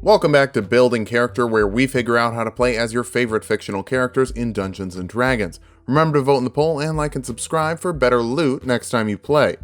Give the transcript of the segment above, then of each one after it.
Welcome back to Building Character, where we figure out how to play as your favorite fictional characters in Dungeons & Dragons. Remember to vote in the poll and like and subscribe for better loot next time you play.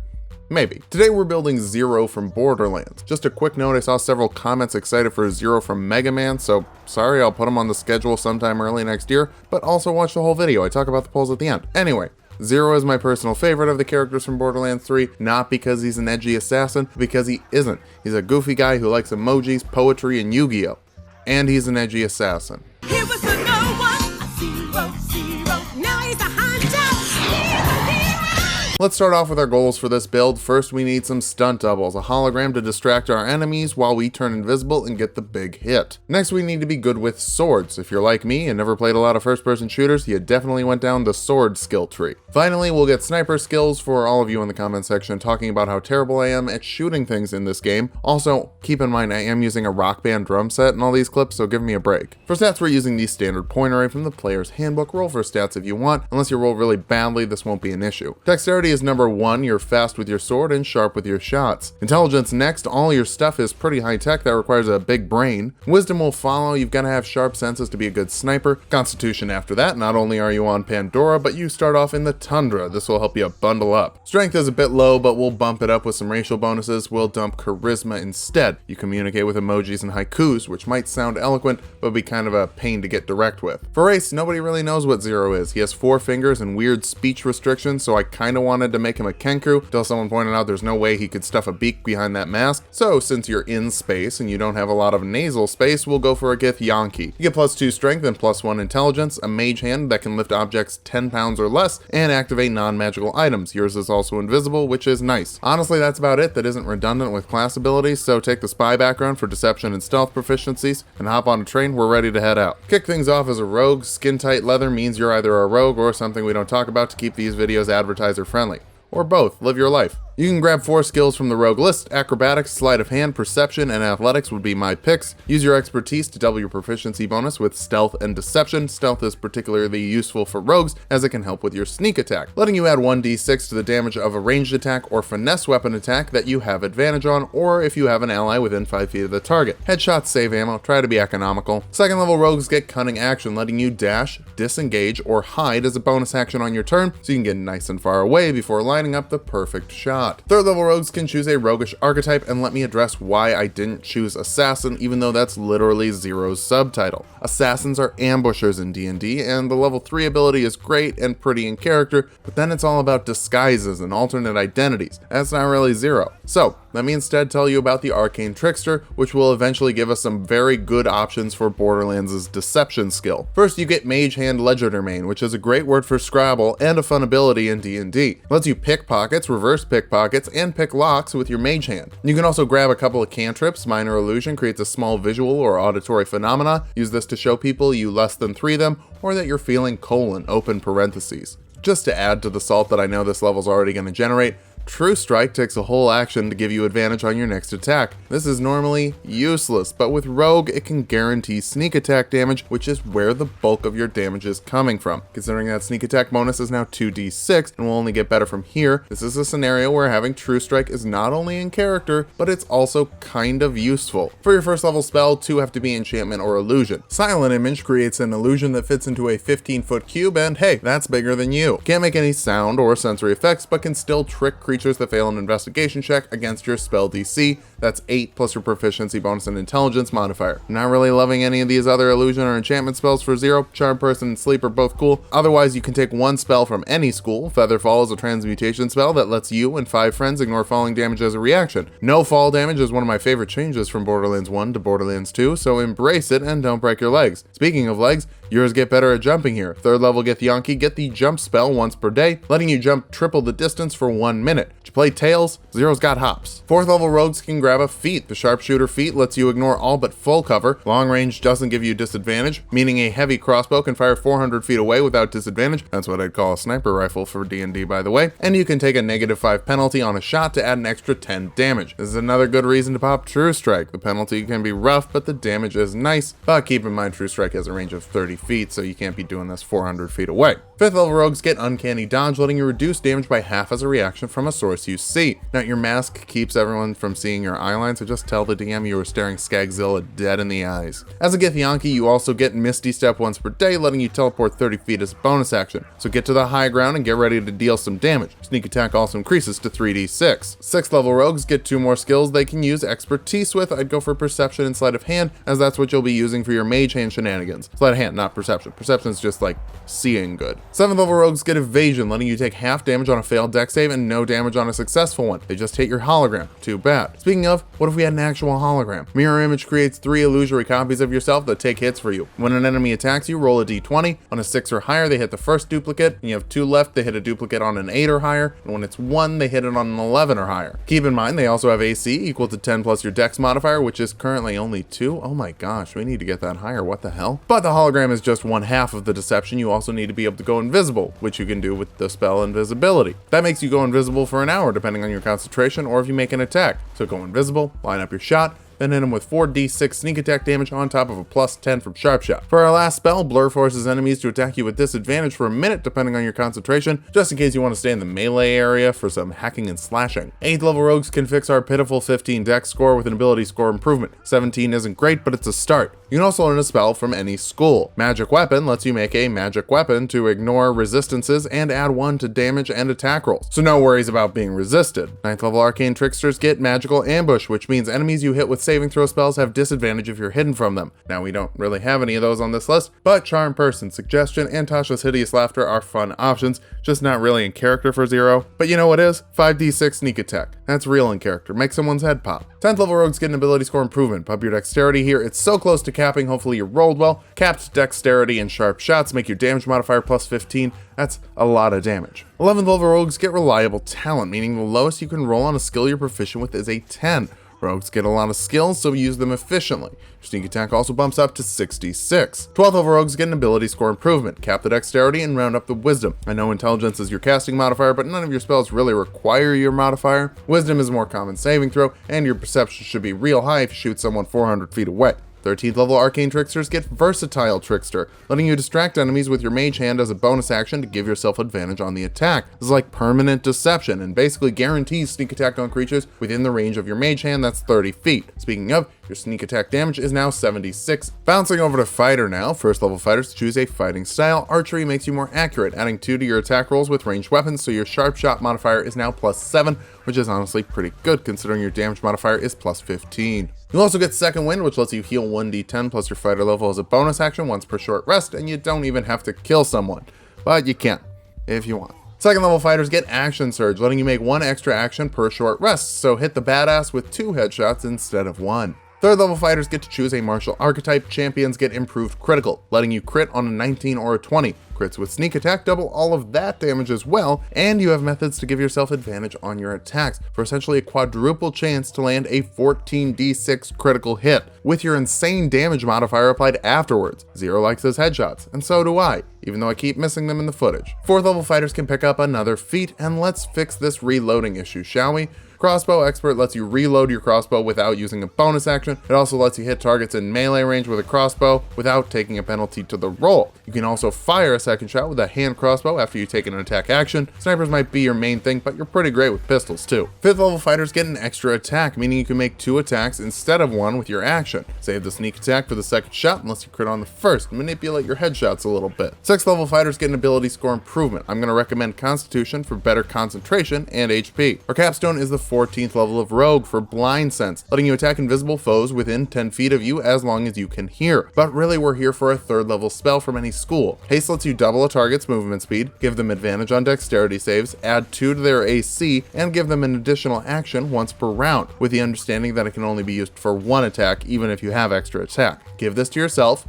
Maybe. Today we're building Zer0 from Borderlands. Just a quick note, I saw several comments excited for Zer0 from Mega Man, so sorry, I'll put them on the schedule sometime early next year, but also watch the whole video. I talk about the polls at the end. Anyway, Zer0 is my personal favorite of the characters from Borderlands 3, not because he's an edgy assassin, but because he isn't. He's a goofy guy who likes emojis, poetry, and Yu-Gi-Oh! And he's an edgy assassin. He was a no one, a zero, now he's a hunter, he's a hero. Let's start off with our goals for this build. First, we need some stunt doubles, a hologram to distract our enemies while we turn invisible and get the big hit. Next, we need to be good with swords. If you're like me and never played a lot of first-person shooters, you definitely went down the sword skill tree. Finally, we'll get sniper skills for all of you in the comment section talking about how terrible I am at shooting things in this game. Also, keep in mind I am using a Rock Band drum set in all these clips, so give me a break. For stats, we're using the standard point array from the player's handbook. Roll for stats if you want. Unless you roll really badly, this won't be an issue. Dexterity is number 1, you're fast with your sword and sharp with your shots. Intelligence next, all your stuff is pretty high tech, that requires a big brain. Wisdom will follow, you've got to have sharp senses to be a good sniper. Constitution after that, not only are you on Pandora, but you start off in the Tundra. This will help you bundle up. Strength is a bit low, but we'll bump it up with some racial bonuses. We'll dump Charisma instead. You communicate with emojis and haikus, which might sound eloquent, but be kind of a pain to get direct with. For race, nobody really knows what Zer0 is. He has 4 fingers and weird speech restrictions, so I kind of wanted to make him a Kenku, until someone pointed out there's no way he could stuff a beak behind that mask. So since you're in space and you don't have a lot of nasal space, we'll go for a Githyanki. You get +2 strength and +1 intelligence, a mage hand that can lift objects 10 pounds or less, and activate non-magical items. Yours is also invisible, which is nice. Honestly, that's about it. That isn't redundant with class abilities, so take the spy background for deception and stealth proficiencies, and hop on a train, we're ready to head out. Kick things off as a rogue. Skin-tight leather means you're either a rogue or something we don't talk about to keep these videos advertiser friendly. Or both, live your life. You can grab 4 skills from the rogue list. Acrobatics, sleight of hand, perception, and athletics would be my picks. Use your expertise to double your proficiency bonus with stealth and deception. Stealth is particularly useful for rogues as it can help with your sneak attack, letting you add 1d6 to the damage of a ranged attack or finesse weapon attack that you have advantage on, or if you have an ally within 5 feet of the target. Headshots save ammo, try to be economical. Second level rogues get cunning action, letting you dash, disengage, or hide as a bonus action on your turn, so you can get nice and far away before lining up the perfect shot. Third level rogues can choose a roguish archetype, and let me address why I didn't choose assassin, even though that's literally Zer0's subtitle. Assassins are ambushers in D&D, and the level 3 ability is great and pretty in character, but then it's all about disguises and alternate identities. That's not really Zer0. So let me instead tell you about the arcane trickster, which will eventually give us some very good options for Borderlands' deception skill. First, you get mage hand legerdemain, which is a great word for Scrabble and a fun ability in D&D. Lets you pickpockets, reverse pickpockets, and pick locks with your mage hand. You can also grab a couple of cantrips. Minor illusion creates a small visual or auditory phenomena. Use this to show people you less than 3 them, or that you're feeling : open parentheses. Just to add to the salt that I know this level's already going to generate, True Strike takes a whole action to give you advantage on your next attack. This is normally useless, but with Rogue, it can guarantee sneak attack damage, which is where the bulk of your damage is coming from. Considering that sneak attack bonus is now 2d6 and will only get better from here, this is a scenario where having True Strike is not only in character, but it's also kind of useful. For your first level spell, 2 have to be enchantment or illusion. Silent Image creates an illusion that fits into a 15-foot cube, and hey, that's bigger than you. Can't make any sound or sensory effects, but can still trick creatures that fail an investigation check against your spell DC. That's 8 plus your proficiency bonus and intelligence modifier. I'm not really loving any of these other illusion or enchantment spells for Zer0. Charm Person and Sleep are both cool. Otherwise, you can take 1 spell from any school. Featherfall is a transmutation spell that lets you and 5 friends ignore falling damage as a reaction. No fall damage is one of my favorite changes from Borderlands 1 to Borderlands 2, so embrace it and don't break your legs. Speaking of legs, yours get better at jumping here. 3rd level Githyanki, get the jump spell once per day, letting you jump triple the distance for 1 minute. To play Tails, Zer0's got hops. 4th level rogues can grab a feat. The sharpshooter feat lets you ignore all but full cover. Long range doesn't give you disadvantage, meaning a heavy crossbow can fire 400 feet away without disadvantage. That's what I'd call a sniper rifle for D&D, by the way. And you can take a -5 penalty on a shot to add an extra 10 damage. This is another good reason to pop True Strike. The penalty can be rough, but the damage is nice. But keep in mind, True Strike has a range of 30 feet, so you can't be doing this 400 feet away. 5th level rogues get uncanny dodge, letting you reduce damage by half as a reaction from a source you see. Now your mask keeps everyone from seeing your eyeline, so just tell the DM you are staring Skagzilla dead in the eyes. As a Githyanki, you also get Misty Step once per day, letting you teleport 30 feet as a bonus action. So get to the high ground and get ready to deal some damage. Sneak attack also increases to 3d6. 6th level rogues get 2 more skills they can use expertise with. I'd go for perception and sleight of hand, as that's what you'll be using for your mage hand shenanigans. Sleight of hand, not perception. Perception is just like seeing good. 7th level rogues get evasion, letting you take half damage on a failed dex save and no damage on a successful one. They just hit your hologram. Too bad. Speaking of, what if we had an actual hologram? Mirror image creates 3 illusory copies of yourself that take hits for you. When an enemy attacks you, roll a d20. On a 6 or higher, they hit the first duplicate, and you have 2 left, they hit a duplicate on an 8 or higher, and when it's 1, they hit it on an 11 or higher. Keep in mind, they also have AC equal to 10 plus your dex modifier, which is currently only 2. Oh my gosh, we need to get that higher, what the hell? But the hologram is just 1/2 of the deception. You also need to be able to go invisible, which you can do with the spell invisibility. That makes you go invisible for an hour, depending on your concentration, or if you make an attack. So go invisible, line up your shot, then hit him with 4d6 sneak attack damage on top of a +10 from sharp shot. For our last spell, Blur forces enemies to attack you with disadvantage for a minute depending on your concentration, just in case you want to stay in the melee area for some hacking and slashing. 8th level rogues can fix our pitiful 15 dex score with an ability score improvement. 17 isn't great, but it's a start. You can also learn a spell from any school. Magic Weapon lets you make a magic weapon to ignore resistances and add 1 to damage and attack rolls, so no worries about being resisted. 9th level arcane tricksters get magical ambush, which means enemies you hit with saving throw spells have disadvantage if you're hidden from them. Now we don't really have any of those on this list, but Charm Person, Suggestion, and Tasha's Hideous Laughter are fun options, just not really in character for Zer0. But you know what is? 5d6 sneak attack. That's real in character, make someone's head pop. 10th level rogues get an ability score improvement. Pump your dexterity here, it's so close to capping, hopefully you rolled well. Capped dexterity and sharp shots make your damage modifier +15. That's a lot of damage. 11th level rogues get reliable talent, meaning the lowest you can roll on a skill you're proficient with is a 10. Rogues get a lot of skills, so use them efficiently. Your sneak attack also bumps up to 66. 12th level rogues get an ability score improvement. Cap the dexterity and round up the wisdom. I know intelligence is your casting modifier, but none of your spells really require your modifier. Wisdom is a more common saving throw, and your perception should be real high if you shoot someone 400 feet away. 13th level arcane tricksters get versatile trickster, letting you distract enemies with your mage hand as a bonus action to give yourself advantage on the attack. This is like permanent deception and basically guarantees sneak attack on creatures within the range of your mage hand, that's 30 feet. Speaking of, your sneak attack damage is now 76. Bouncing over to fighter now, 1st level fighters choose a fighting style. Archery makes you more accurate, adding 2 to your attack rolls with ranged weapons, so your sharp shot modifier is now +7, which is honestly pretty good considering your damage modifier is +15. You'll also get Second Wind, which lets you heal 1d10 plus your fighter level as a bonus action once per short rest, and you don't even have to kill someone. But you can, if you want. 2nd level fighters get Action Surge, letting you make 1 extra action per short rest, so hit the badass with 2 headshots instead of 1. 3rd level fighters get to choose a martial archetype. Champions get improved critical, letting you crit on a 19 or a 20. Crits with sneak attack double all of that damage as well, and you have methods to give yourself advantage on your attacks for essentially a quadruple chance to land a 14d6 critical hit, with your insane damage modifier applied afterwards. Zer0 likes his headshots, and so do I, even though I keep missing them in the footage. 4th level fighters can pick up another feat, and let's fix this reloading issue, shall we? Crossbow Expert lets you reload your crossbow without using a bonus action. It also lets you hit targets in melee range with a crossbow without taking a penalty to the roll. You can also fire a second shot with a hand crossbow after you take an attack action. Snipers might be your main thing, but you're pretty great with pistols too. 5th level fighters get an extra attack, meaning you can make 2 attacks instead of 1 with your action. Save the sneak attack for the second shot unless you crit on the first. Manipulate your headshots a little bit. 6th level fighters get an ability score improvement. I'm going to recommend Constitution for better concentration and HP. Our capstone is the 14th level of Rogue for Blind Sense, letting you attack invisible foes within 10 feet of you as long as you can hear. But really we're here for a 3rd level spell from any school. Haste lets you double a target's movement speed, give them advantage on dexterity saves, add 2 to their AC, and give them an additional action once per round, with the understanding that it can only be used for 1 attack even if you have extra attack. Give this to yourself,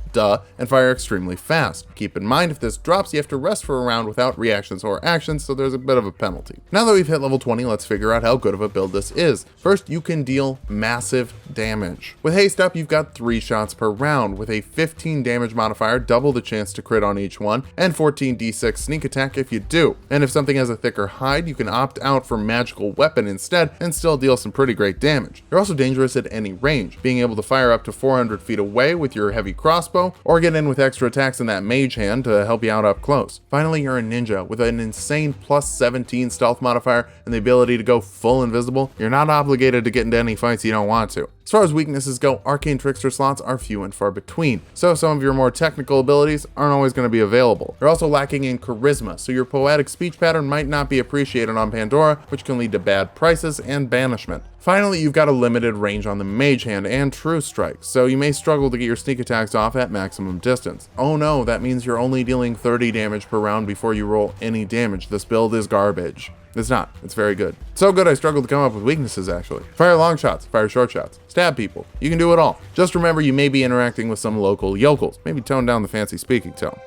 and fire extremely fast. Keep in mind if this drops you have to rest for a round without reactions or actions, so there's a bit of a penalty. Now that we've hit level 20, let's figure out how good of a build this is. First, you can deal massive damage. With haste up, you've got 3 shots per round, with a 15 damage modifier, double the chance to crit on each one, and 14d6 sneak attack if you do. And if something has a thicker hide, you can opt out for magical weapon instead and still deal some pretty great damage. You're also dangerous at any range, being able to fire up to 400 feet away with your heavy crossbow, combo, or get in with extra attacks in that mage hand to help you out up close. Finally, you're a ninja with an insane plus 17 stealth modifier and the ability to go full invisible. You're not obligated to get into any fights you don't want to. As far as weaknesses go, arcane trickster slots are few and far between, so some of your more technical abilities aren't always going to be available. You're also lacking in charisma, so your poetic speech pattern might not be appreciated on Pandora, which can lead to bad prices and banishment. Finally, you've got a limited range on the mage hand and true strike, so you may struggle to get your sneak attacks off at maximum distance. Oh no, that means you're only dealing 30 damage per round before you roll any damage. This build is garbage. It's not. It's very good. So good I struggled to come up with weaknesses actually. Fire long shots, fire short shots, stab people. You can do it all. Just remember you may be interacting with some local yokels. Maybe tone down the fancy speaking tone.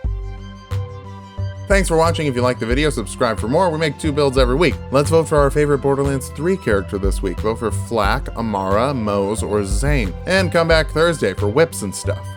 Thanks for watching. If you liked the video, subscribe for more. We make 2 builds every week. Let's vote for our favorite Borderlands 3 character this week. Vote for Flak, Amara, Mose, or Zane. And come back Thursday for whips and stuff.